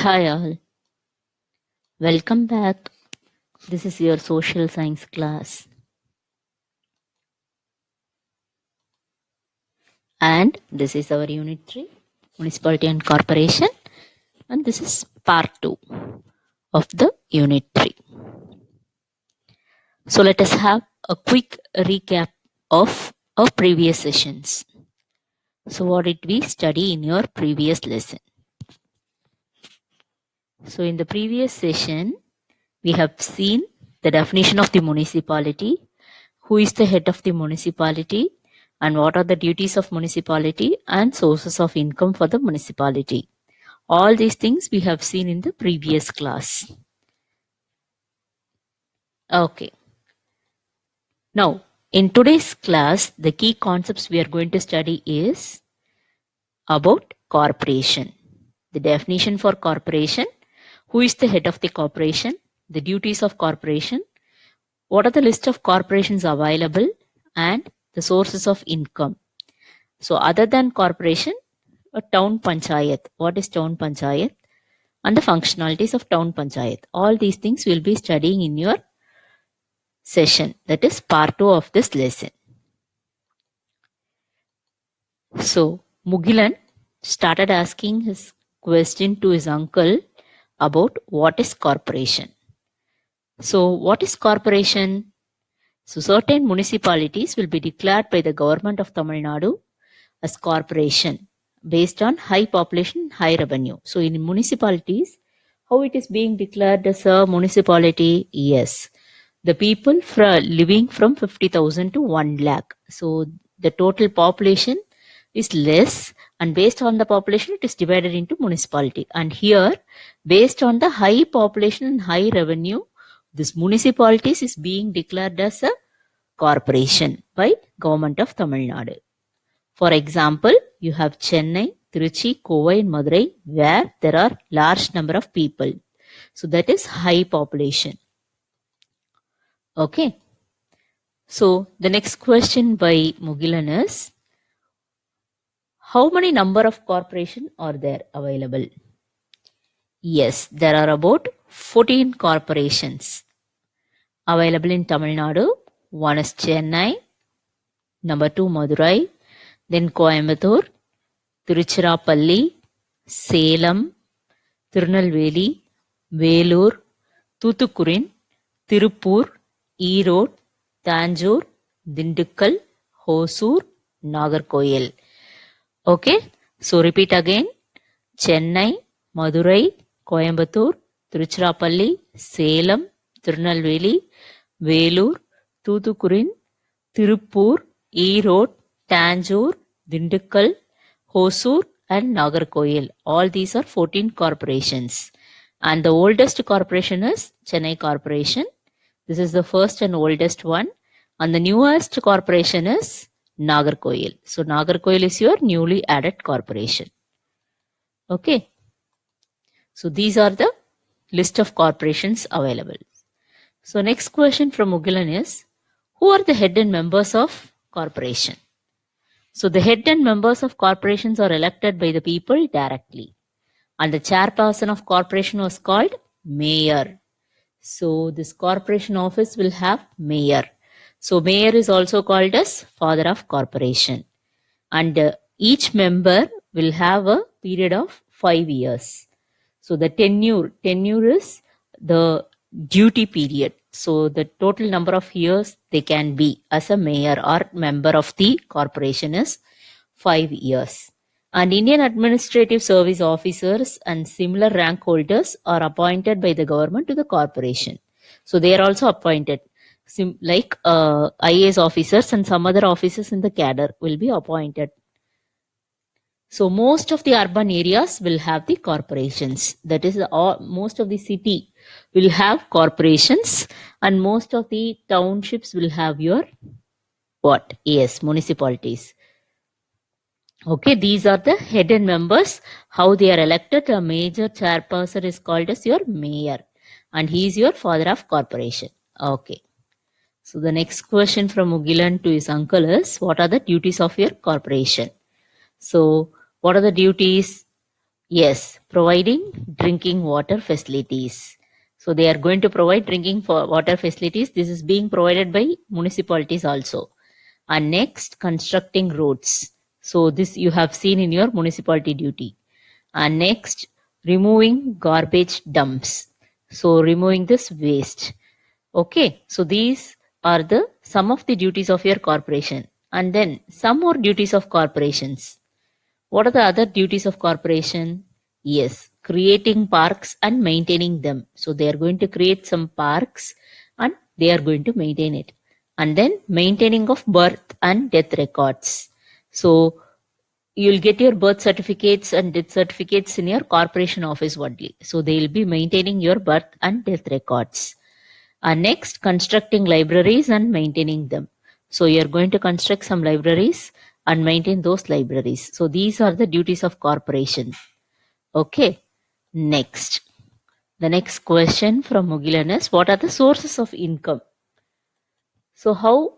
Hi all, welcome back. This is your social science class. And this is our unit 3, Municipality and Corporation. And this is part 2 of the unit 3. So let us have a quick recap of our previous sessions. So what did we study in your previous lesson? So in the previous session, we have seen the definition of the municipality, who is the head of the municipality, and what are the duties of municipality and sources of income for the municipality. All these things we have seen in the previous class. Okay. Now, in today's class, the key concepts we are going to study is about corporation. The definition for corporation, who is the head of the corporation, the duties of corporation, what are the list of corporations available, and the sources of income. So other than corporation, a town panchayat. What is town panchayat? And the functionalities of town panchayat. All these things we'll be studying in your session. That is part 2 of this lesson. So Mugilan started asking his question to his uncle about what is corporation. So what is corporation? So certain municipalities will be declared by the government of Tamil Nadu as corporation based on high population, high revenue. So in municipalities, how it is being declared as a municipality? Yes, the people living from 50,000 to 1 lakh. So the total population is less, and based on the population, it is divided into municipality. And here, based on the high population and high revenue, this municipalities is being declared as a corporation by government of Tamil Nadu. For example, you have Chennai, Trichy, Kovai and Madurai, where there are large number of people. So that is high population. Okay. So the next question by Mugilan is, how many number of corporations are there available? Yes, there are about 14 corporations available in Tamil Nadu. One is Chennai, number 2 Madurai, then Coimbatore, Tiruchirappalli, Salem, Tirunelveli, Velur, Thoothukudi, Tirupur, Erode, Tanjore, Dindigul, Hosur, Nagercoil. Okay, so repeat again. Chennai, Madurai, Coimbatore, Tiruchirappalli, Salem, Tirunelveli, Velur, Thoothukudi, Tirupur, Erode, Tanjore, Dindigul, Hosur and Nagercoil. All these are 14 corporations. And the oldest corporation is Chennai Corporation. This is the first and oldest one. And the newest corporation is Nagercoil. So Nagercoil is your newly added corporation. Okay. So these are the list of corporations available. So next question from Mugilan is, who are the head and members of corporation? So the head and members of corporations are elected by the people directly. And the chairperson of corporation was called mayor. So this corporation office will have mayor. So mayor is also called as father of corporation. And each member will have a period of 5 years. So the tenure is the duty period. So the total number of years they can be as a mayor or member of the corporation is 5 years. And Indian administrative service officers and similar rank holders are appointed by the government to the corporation. So they are also appointed. Like IAS officers and some other officers in the cadre will be appointed. So most of the urban areas will have the corporations. That is, most of the city will have corporations, and most of the townships will have your what? Yes, municipalities. Okay, these are the head and members. How they are elected? A major chairperson is called as your mayor, and he is your father of corporation. Okay. So the next question from Mugilan to his uncle is, what are the duties of your corporation? So what are the duties? Yes, providing drinking water facilities. So they are going to provide drinking for water facilities. This is being provided by municipalities also. And next, constructing roads. So this you have seen in your municipality duty. And next, removing garbage dumps. So removing this waste. Okay, so these are the some of the duties of your corporation. And then some more duties of corporations. What are the other duties of corporation? Yes, creating parks and maintaining them. So they are going to create some parks and they are going to maintain it. And then maintaining of birth and death records. So you'll get your birth certificates and death certificates in your corporation office only. So they'll be maintaining your birth and death records. And next, constructing libraries and maintaining them. So you're going to construct some libraries and maintain those libraries. So these are the duties of corporation. Okay. Next. The next question from Mugilan is, what are the sources of income? So how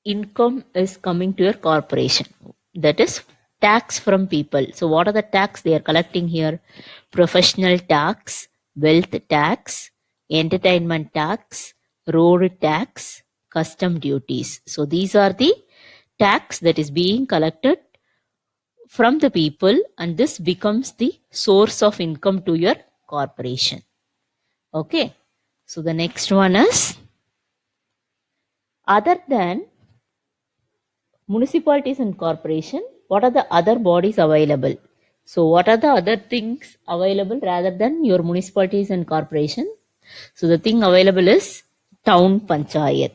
income is coming to your corporation? That is tax from people. So what are the tax they are collecting here? Professional tax, wealth tax, entertainment tax, road tax, custom duties. So these are the tax that is being collected from the people, and this becomes the source of income to your corporation. Okay. So the next one is, other than municipalities and corporation, what are the other bodies available? So what are the other things available rather than your municipalities and corporation? So the thing available is town panchayat.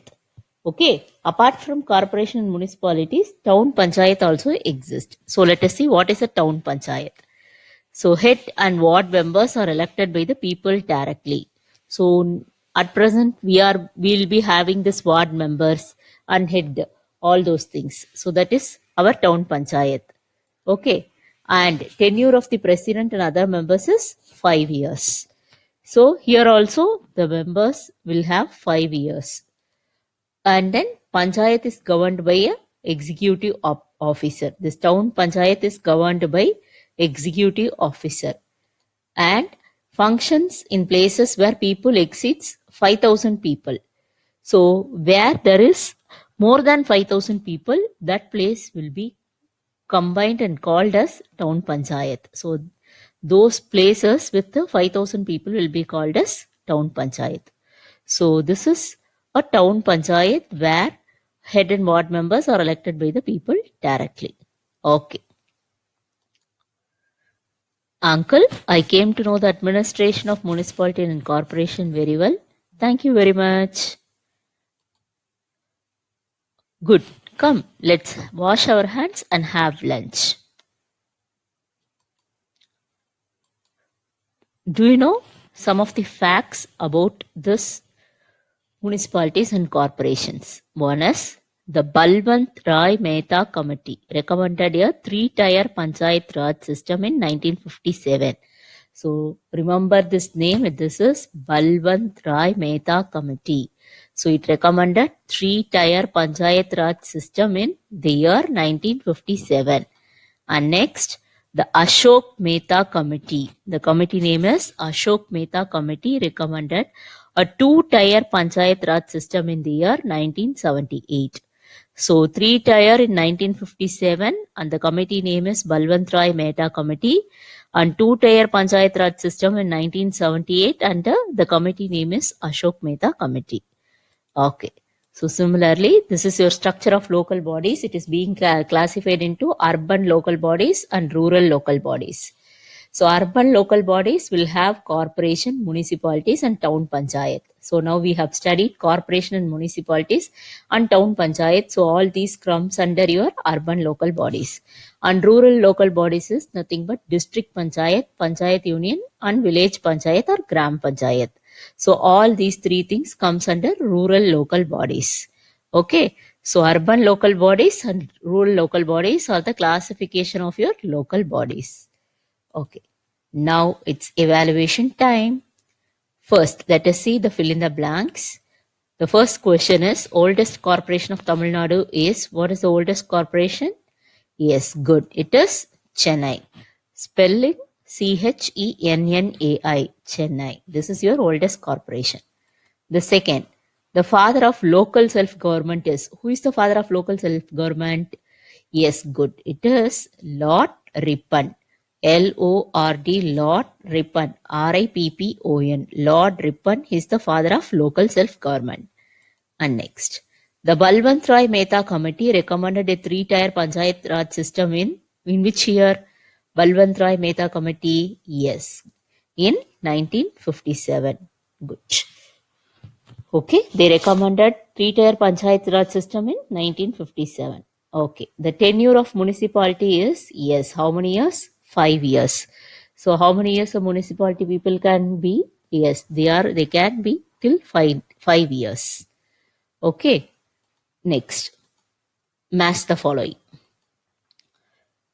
Okay, apart from corporation and municipalities, town panchayat also exists. So let us see what is a town panchayat. So head and ward members are elected by the people directly. So at present we'll be having this ward members and head, all those things. So that is our town panchayat. Okay. And tenure of the president and other members is 5 years. So here also the members will have 5 years. And then panchayat is governed by a executive officer. This town panchayat is governed by executive officer and functions in places where people exceeds 5,000 people. So where there is more than 5,000 people, that place will be combined and called as town panchayat. So those places with the 5,000 people will be called as town panchayat. So this is a town panchayat where head and ward members are elected by the people directly. Okay. Uncle, I came to know the administration of municipality and corporation very well. Thank you very much. Good. Come, let's wash our hands and have lunch. Do you know some of the facts about this municipalities and corporations? One is, the Balwant Rai Mehta Committee recommended a 3-tier Panchayat Raj system in 1957. So remember this name, this is Balwant Rai Mehta Committee. So it recommended 3-tier Panchayat Raj system in the year 1957. And next, the Ashok Mehta Committee. The committee name is Ashok Mehta Committee recommended a 2-tier Panchayat Raj system in the year 1978. So 3-tier in 1957 and the committee name is Balwant Rai Mehta Committee, and 2-tier Panchayat Raj system in 1978 and the committee name is Ashok Mehta Committee. Okay. So similarly, this is your structure of local bodies. It is being classified into urban local bodies and rural local bodies. So urban local bodies will have corporation, municipalities and town panchayat. So now we have studied corporation and municipalities and town panchayat. So all these comes under your urban local bodies. And rural local bodies is nothing but district panchayat, panchayat union and village panchayat or gram panchayat. So all these three things comes under rural local bodies. Okay. So urban local bodies and rural local bodies are the classification of your local bodies. Okay, now it's evaluation time. First, let us see the fill in the blanks. The first question is, oldest corporation of Tamil Nadu is, what is the oldest corporation? Yes, good. It is Chennai. Spelling, CHENNAI, Chennai. This is your oldest corporation. The second, the father of local self-government is, who is the father of local self-government? Yes, good. It is Lord Ripon. Lord, Lord Ripon. Rippon. Lord Ripon is the father of local self-government. And next, the Balwant Roy Mehta Committee recommended a three-tier Panchayat Raj system in which year? Balwant Roy Mehta Committee, yes, in 1957. Good. Okay, they recommended three-tier Panchayat Raj system in 1957. Okay, the tenure of municipality is, yes, how many years? 5 years. So how many years a municipality people can be? Yes, they can be till 5 years. Okay, next, match the following.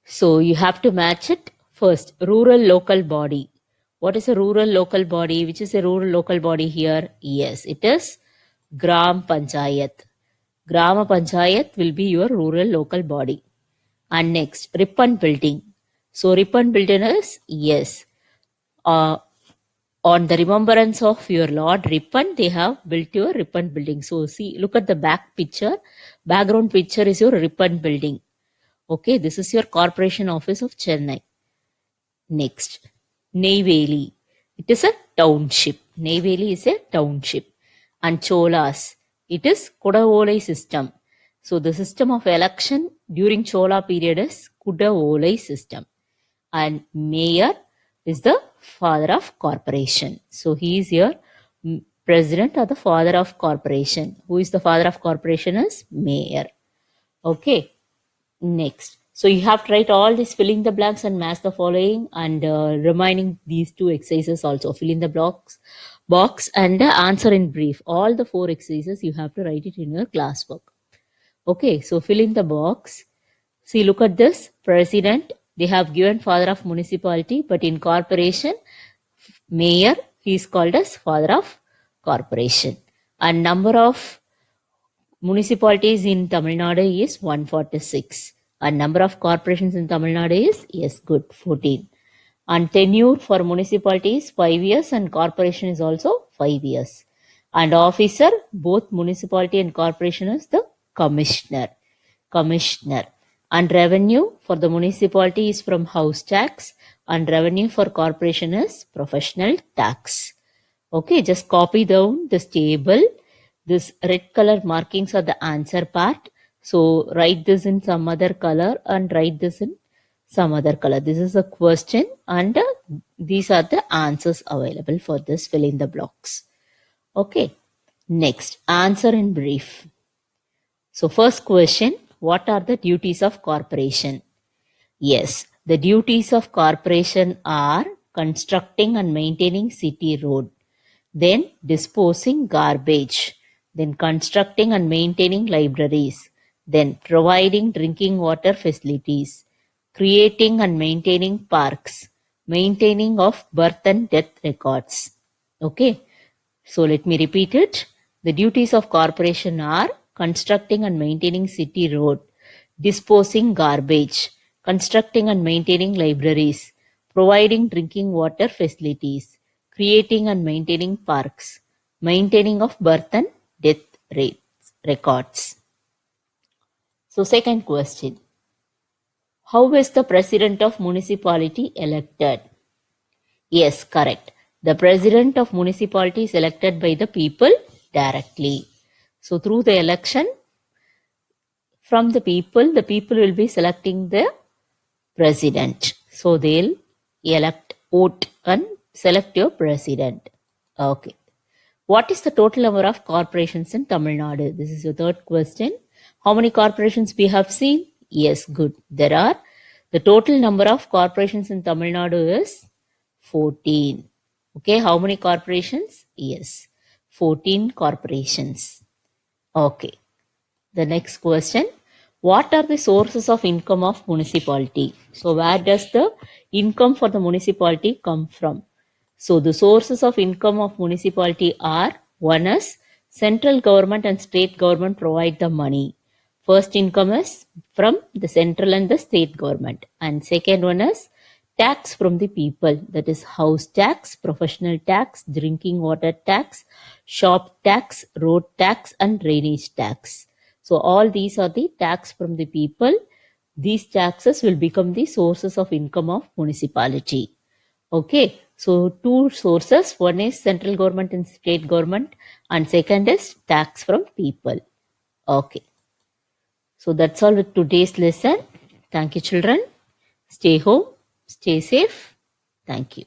So you have to match it. First, rural local body. What is a rural local body? Which is a rural local body here? Yes, it is Gram Panchayat. Grama Panchayat will be your rural local body. And next, Ripon building. So Ripon building is, yes, on the remembrance of your Lord Ripon, they have built your Ripon building. So see, look at the back picture. Background picture is your Ripon building. Okay, this is your corporation office of Chennai. Next, Neyveli. It is a township. Neyveli is a township. And Cholas. It is Kudavolai system. So the system of election during Chola period is Kudavolai system. And mayor is the father of corporation. So he is your president or the father of corporation. Who is the father of corporation is mayor. Okay. Next. So you have to write all this, filling the blanks and match the following, and reminding these two exercises also. Fill in the box and answer in brief. All the 4 exercises you have to write it in your class book. Okay, so fill in the box. See, look at this. President, they have given father of municipality, but in corporation, mayor, he is called as father of corporation. And number of municipalities in Tamil Nadu is 146. And number of corporations in Tamil Nadu is, yes, good, 14. And tenure for municipality is 5 years and corporation is also 5 years. And officer, both municipality and corporation is the commissioner. And revenue for the municipality is from house tax, and revenue for corporation is professional tax. Okay, just copy down this table. This red color markings are the answer part. So write this in some other color and write this in some other color. This is a question and these are the answers available for this. Fill in the blocks. Okay. Next, answer in brief. So first question, what are the duties of corporation? Yes, the duties of corporation are constructing and maintaining city road, then disposing garbage, then constructing and maintaining libraries, then providing drinking water facilities, creating and maintaining parks, maintaining of birth and death records. Okay, so let me repeat it. The duties of corporation are constructing and maintaining city road, disposing garbage, constructing and maintaining libraries, providing drinking water facilities, creating and maintaining parks, maintaining of birth and death records. So second question, how is the president of municipality elected? Yes, correct. The president of municipality is elected by the people directly. So through the election, from the people will be selecting the president. So they'll vote and select your president. Okay. What is the total number of corporations in Tamil Nadu? This is your third question. How many corporations we have seen? Yes, good. There are. The total number of corporations in Tamil Nadu is 14. Okay, how many corporations? Yes, 14 corporations. Okay. The next question. What are the sources of income of municipality? So where does the income for the municipality come from? So the sources of income of municipality are, one is central government and state government provide the money. First income is from the central and the state government. And second one is tax from the people, that is house tax, professional tax, drinking water tax, shop tax, road tax, and drainage tax. So all these are the tax from the people. These taxes will become the sources of income of municipality. Okay, so two sources, one is central government and state government, and second is tax from people. Okay, so that's all with today's lesson. Thank you, children. Stay home, stay safe. Thank you.